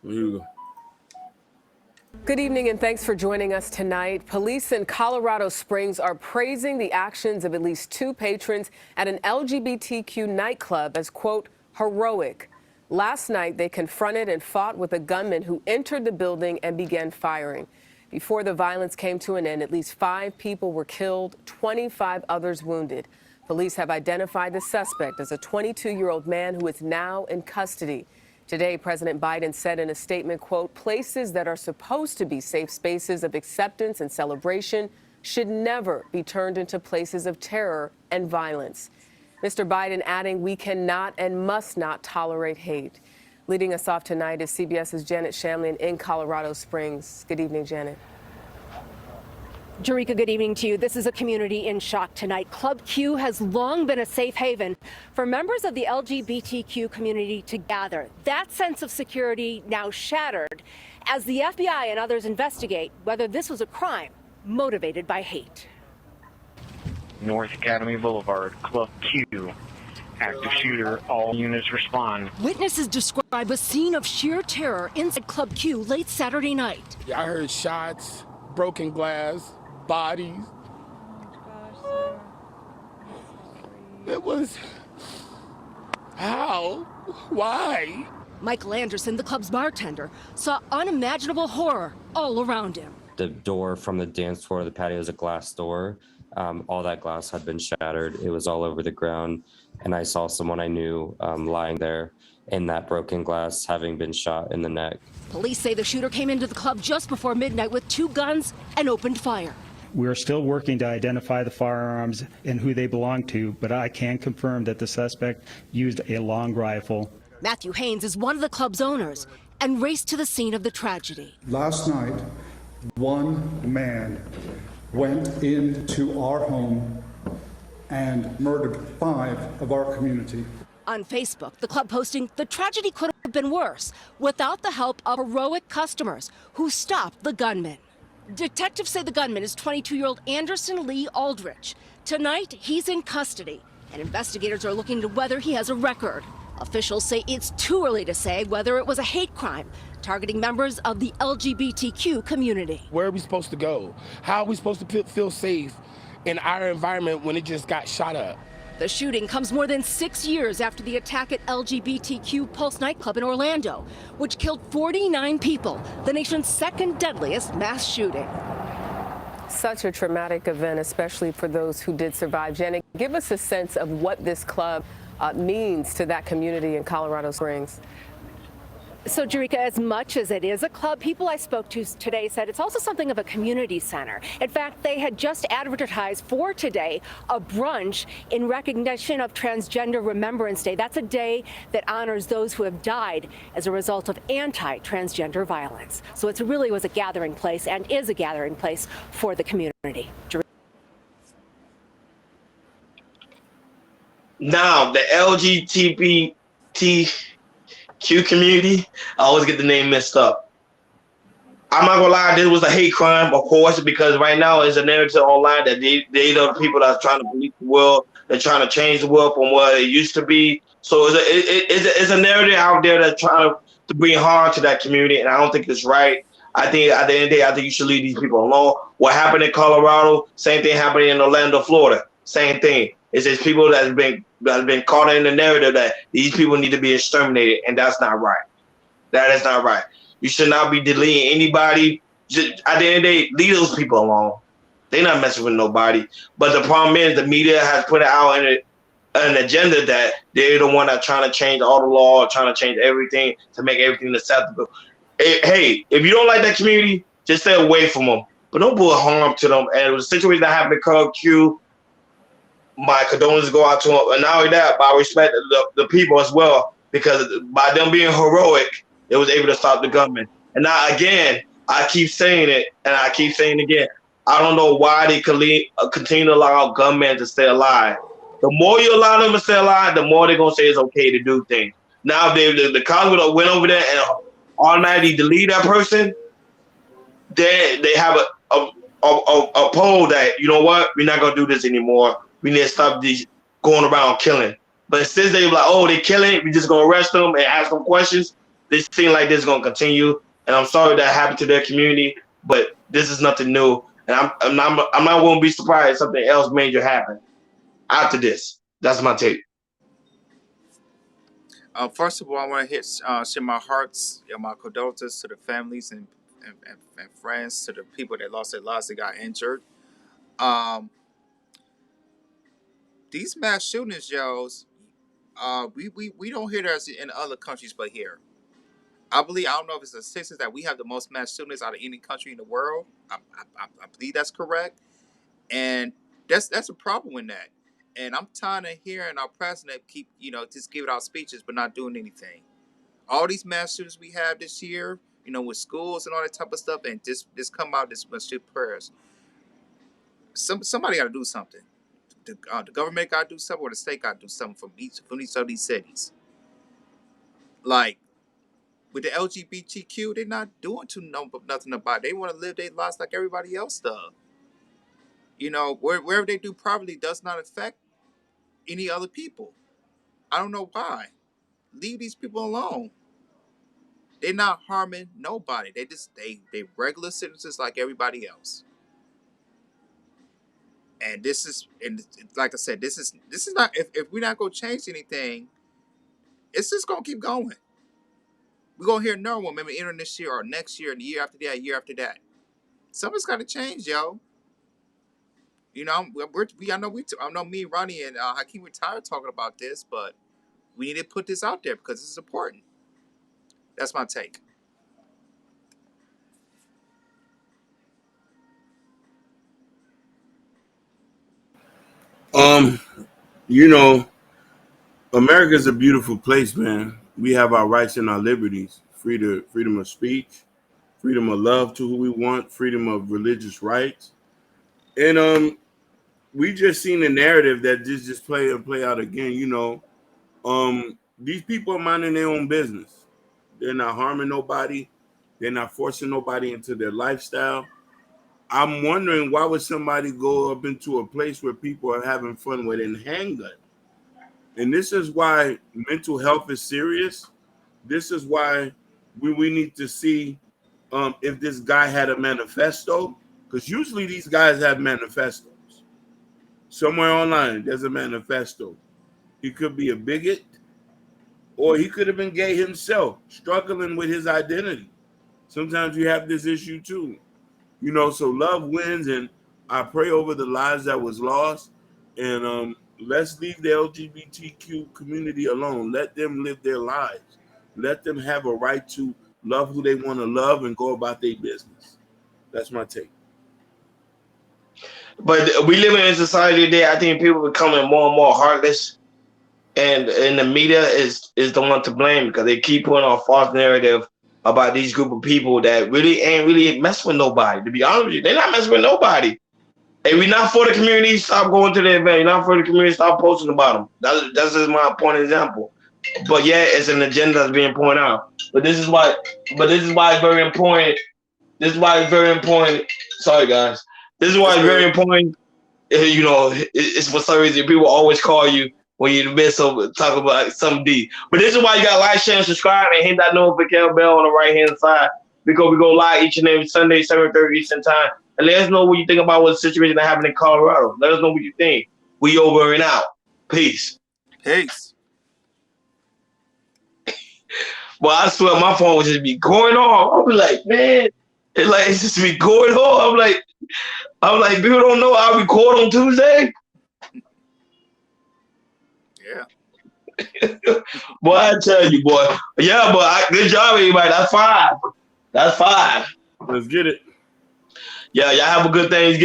Here we go. Good evening and thanks for joining us tonight. Police in Colorado Springs are praising the actions of at least 2 patrons at an LGBTQ nightclub as, quote, heroic. Last night, they confronted and fought with a gunman who entered the building and began firing. Before the violence came to an end, at least 5 people were killed, 25 others wounded. Police have identified the suspect as a 22-year-old man who is now in custody. Today, President Biden said in a statement, quote, places that are supposed to be safe spaces of acceptance and celebration should never be turned into places of terror and violence. Mr. Biden adding, we cannot and must not tolerate hate. Leading us off tonight is CBS's Janet Shamlian in Colorado Springs. Good evening, Janet. Jerika, good evening to you. This is a community in shock tonight. Club Q has long been a safe haven for members of the LGBTQ community to gather. That sense of security now shattered as the FBI and others investigate whether this was a crime motivated by hate. North Academy Boulevard, Club Q. Active shooter, all units respond. Witnesses describe a scene of sheer terror inside Club Q late Saturday night. I heard shots, broken glass, bodies. It was, how? Why? Michael Anderson, the club's bartender, saw unimaginable horror all around him. The door from the dance floor to the patio is a glass door. All that glass had been shattered. It was all over the ground. And I saw someone I knew lying there in that broken glass, having been shot in the neck. Police say the shooter came into the club just before midnight with 2 guns and opened fire. We're still working to identify the firearms and who they belong to, but I can confirm that the suspect used a long rifle. Matthew Haynes is one of the club's owners and raced to the scene of the tragedy. Last night, one man went into our home and murdered 5 of our community. On Facebook, the club posting, the tragedy could have been worse without the help of heroic customers who stopped the gunman. Detectives say the gunman is 22-year-old Anderson Lee Aldrich. Tonight, he's in custody, and investigators are looking into whether he has a record. Officials say it's too early to say whether it was a hate crime targeting members of the LGBTQ community. Where are we supposed to go? How are we supposed to feel safe in our environment when it just got shot up? The shooting comes more than 6 years after the attack at LGBTQ Pulse nightclub in Orlando, which killed 49 people, the nation's second deadliest mass shooting. Such a traumatic event, especially for those who did survive. Janet, give us a sense of what this club means to that community in Colorado Springs. So, Jerika, as much as it is a club, people I spoke to today said it's also something of a community center. In fact, they had just advertised for today a brunch in recognition of Transgender Remembrance Day. That's a day that honors those who have died as a result of anti-transgender violence. So it really was a gathering place and is a gathering place for the community. Now, the LGBTQ community, I always get the name messed up. I'm not gonna lie, this was a hate crime, of course, because right now it's a narrative online that they are the people that's trying to police the world. They're trying to change the world from what it used to be. So it's a narrative out there that's trying to bring harm to that community, and I don't think it's right. I think at the end of the day, I think you should leave these people alone. What happened in Colorado, same thing happened in Orlando, Florida. Same thing. It's just people that have been caught in the narrative that these people need to be exterminated, and that's not right. That is not right. You should not be deleting anybody. Just, at the end of the day, leave those people alone. They're not messing with nobody. But the problem is the media has put out an agenda that they're the one that's trying to change all the law, trying to change everything to make everything acceptable. Hey, if you don't like that community, just stay away from them. But don't put harm to them. And it was a situation that happened in Club Q. My condolences go out to them. And not only that, but I respect the people as well, because by them being heroic, it was able to stop the gunman. And now, again, I keep saying it, and I keep saying it again. I don't know why they continue to allow gunmen to stay alive. The more you allow them to stay alive, the more they're going to say it's okay to do things. Now, if the cops would have went over there and automatically delete that person, they have a poll that, you know what, we're not going to do this anymore. We need to stop these going around killing. But since they're like, oh, they're killing, we just going to arrest them and ask them questions, this seems like this is gonna continue, and I'm sorry that happened to their community, but this is nothing new, and I'm not gonna be surprised if something else major happen after this. That's my take. First of all, I want to share my hearts and my condolences to the families and friends, to the people that lost their lives, that got injured. These mass shootings, we don't hear that in other countries, but here, I don't know if it's the statistics that we have the most mass shootings out of any country in the world. I believe that's correct, and that's a problem with that. And I'm tired of hearing our president keep, just giving out speeches but not doing anything. All these mass shootings we have this year, with schools and all that type of stuff, and just come out this much prayers. Somebody got to do something. The government got to do something, or the state got to do something from each of these cities. Like with the LGBTQ, they're not doing nothing about it. They want to live their lives like everybody else does. Wherever they do properly does not affect any other people. I don't know why. Leave these people alone. They're not harming nobody. They regular citizens like everybody else. And like I said, this is not, if we're not gonna change anything, it's just gonna keep going. We're gonna hear another one maybe entering this year or next year and the year after that. Something's gotta change, yo. I know me, Ronnie, and Hakeem were tired talking about this, but we need to put this out there because this is important. That's my take. America's a beautiful place, man. We have our rights and our liberties, freedom of speech, freedom of love to who we want, freedom of religious rights. And we just seen a narrative that just play out again. These people are minding their own business. They're not harming nobody. They're not forcing nobody into their lifestyle. I'm wondering, why would somebody go up into a place where people are having fun with a handgun? And this is why mental health is serious. This is why we need to see if this guy had a manifesto, because usually these guys have manifestos. Somewhere online, there's a manifesto. He could be a bigot, or he could have been gay himself, struggling with his identity. Sometimes you have this issue too. So love wins, and I pray over the lives that was lost. And let's leave the LGBTQ community alone. Let them live their lives. Let them have a right to love who they want to love and go about their business. That's my take. But we live in a society today, I think people are becoming more and more heartless, and the media is the one to blame, because they keep putting on a false narrative about these group of people that really ain't really messing with nobody. To be honest with you, they're not messing with nobody. If we're not for the community, stop going to the event. You're not for the community, stop posting about them. That's just my point example. But yeah, it's an agenda that's being pointed out. But this is why it's very important. This is why it's very important. Sorry, guys. This is why it's very important. It's for some reason people always call you when you're in the midst of talking about something deep. But this is why you got to like, share, and subscribe, and hit that notification bell on the right-hand side, because we go live each and every Sunday, 7:30 Eastern Time. And let us know what you think about what the situation that happened in Colorado. Let us know what you think. We over and out. Peace. Peace. Well, I swear my phone would just be going off. I'll be like, man, it's just be going off. I'm like, people don't know I record on Tuesday. Yeah. Boy, I tell you, boy. Yeah, but good job, everybody. That's 5. That's 5. Let's get it. Yeah, y'all have a good Thanksgiving.